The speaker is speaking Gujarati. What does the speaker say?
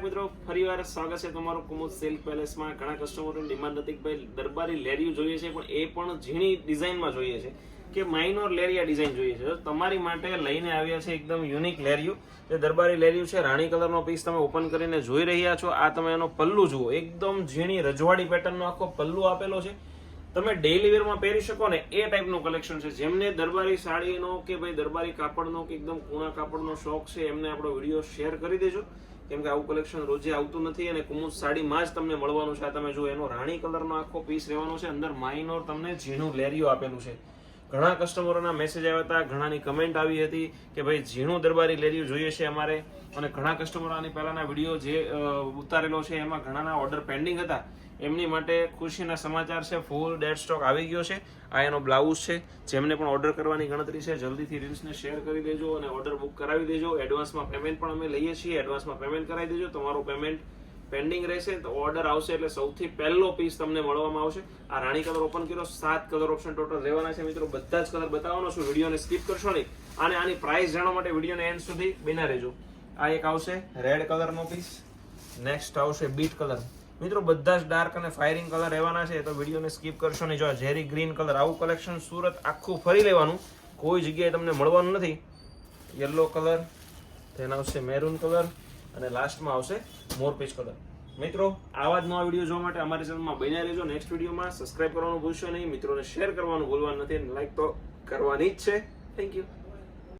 મિત્રો ફરીવાર સ્વાગત છે તમારું કુમુદ સિલ્ક પેલેસમાં। ઘણા કસ્ટમરોની ડિમાન્ડ હતી કે ભાઈ દરબારી લેરિયું જોઈએ છે, પણ એ પણ ઝીણી ડિઝાઇનમાં જોઈએ છે કે માઇનોર લેરિયા ડિઝાઇન જોઈએ છે। તો તમારી માટે લઈને આવ્યા છે એકદમ યુનિક લેરિયું, જે દરબારી લેરિયું છે। રાણી કલરનો પીસ તમે ઓપન કરીને જોઈ રહ્યા છો। આ તમે એનો પલ્લુ જુઓ, એકદમ ઝીણી રજવાડી પેટર્નનો આખો પલ્લુ આપેલો છે। તમે ડેઇલી વેરમાં પહેરી શકો ને એ ટાઈપનું કલેક્શન છે। જેમને દરબારી સાડીનો કે ભાઈ દરબારી કાપડનો કે એકદમ કૂણા કાપડનો શોખ છે, એમને આપણો વિડીયો શેર કરી દેજો, કેમ કે આવું કલેક્શન રોજે આવતું નથી અને કુમુદ સાડીમાં જ તમને મળવાનું છે। આ તમે જો એનો રાણી કલરનો આખો પીસ રહેવાનો છે, અંદર માઇનોર તમને ઝીણું લેરિયું આપેલું છે। ઘણા કસ્ટમરોના મેસેજ આવ્યા હતા, ઘણાની કમેન્ટ આવી હતી કે ભાઈ ઝીણું દરબારી લેરિયું જોઈએ છે અમારે, અને ઘણા કસ્ટમરો આની પહેલાના વિડીયો જે ઉતારેલો છે એમાં ઘણાના ઓર્ડર પેન્ડિંગ હતા। એમની માટે ખુશીના સમાચાર છે, ફૂલ ડેડ સ્ટોક આવી ગયો છે। આ એનો બ્લાઉઝ છે। જેમને પણ ઓર્ડર કરવાની ગણતરી છે જલ્દીથી રીલ્સને શેર કરી દેજો અને ઓર્ડર બુક કરાવી દેજો। એડવાન્સમાં પેમેન્ટ પણ અમે લઈએ છીએ, એડવાન્સમાં પેમેન્ટ કરાવી દેજો। તમારું પેમેન્ટ પેન્ડિંગ રહેશે તો ઓર્ડર આવશે એટલે સૌથી પહેલો પીસ તમને મળવામાં આવશે। આ રાણી કલર ઓપન કર્યો, 7 કલર ઓપ્શન ટોટલ રહેવાના છે મિત્રો। બધા જ કલર બતાવવાનો છું, વિડીયોને સ્કીપ કરશો નહીં અને આની પ્રાઇસ જાણવા માટે વિડીયોને એન્ડ સુધી બિના રહેજો। આ એક આવશે રેડ કલરનો પીસ, નેક્સ્ટ આવશે બીટ કલર। મિત્રો બધા જ ડાર્ક અને ફાયરિંગ કલર રહેવાના છે, તો વિડીયોને સ્કીપ કરશો નહીં। જો ઝેરી ગ્રીન કલર, આવું કલેક્શન સુરત આખું ફરી લેવાનું, કોઈ જગ્યાએ તમને મળવાનું નથી। યલો કલર, તેના આવશે મેરૂન કલર અને લાસ્ટમાં આવશે મોરપીચ કલર। મિત્રો આવા જ નવા વિડીયો જોવા માટે અમારી ચેનલમાં બન્યા રહેજો। નેક્સ્ટ વિડીયોમાં સબસ્ક્રાઇબ કરવાનું ભૂલશો નહીં, મિત્રોને શેર કરવાનું ભૂલવાનું નથી, લાઈક તો કરવાની જ છે। Thank you.